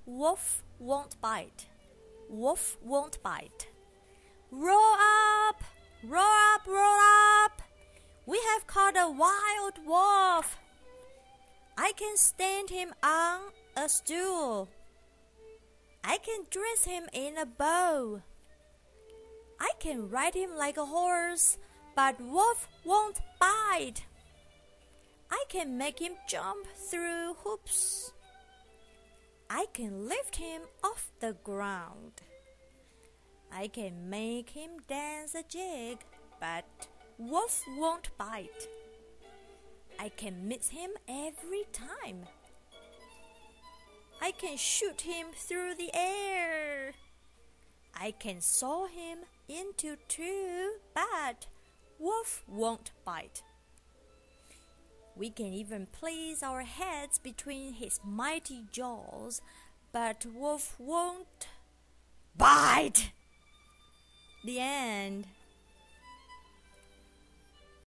Wolf won't bite. Wolf won't bite. Roll up! Roll up! Roll up! We have caught a wild wolf. I can stand him on a stool. I can dress him in a bow. I can ride him like a horse, but wolf won't bite. I can make him jump through hoops. I can lift him off the ground. I can make him dance a jig, but wolf won't bite. I can miss him every time. I can shoot him through the air. I can saw him into two, but wolf won't bite. We can even place our heads between his mighty jaws, but wolf won't bite. The end.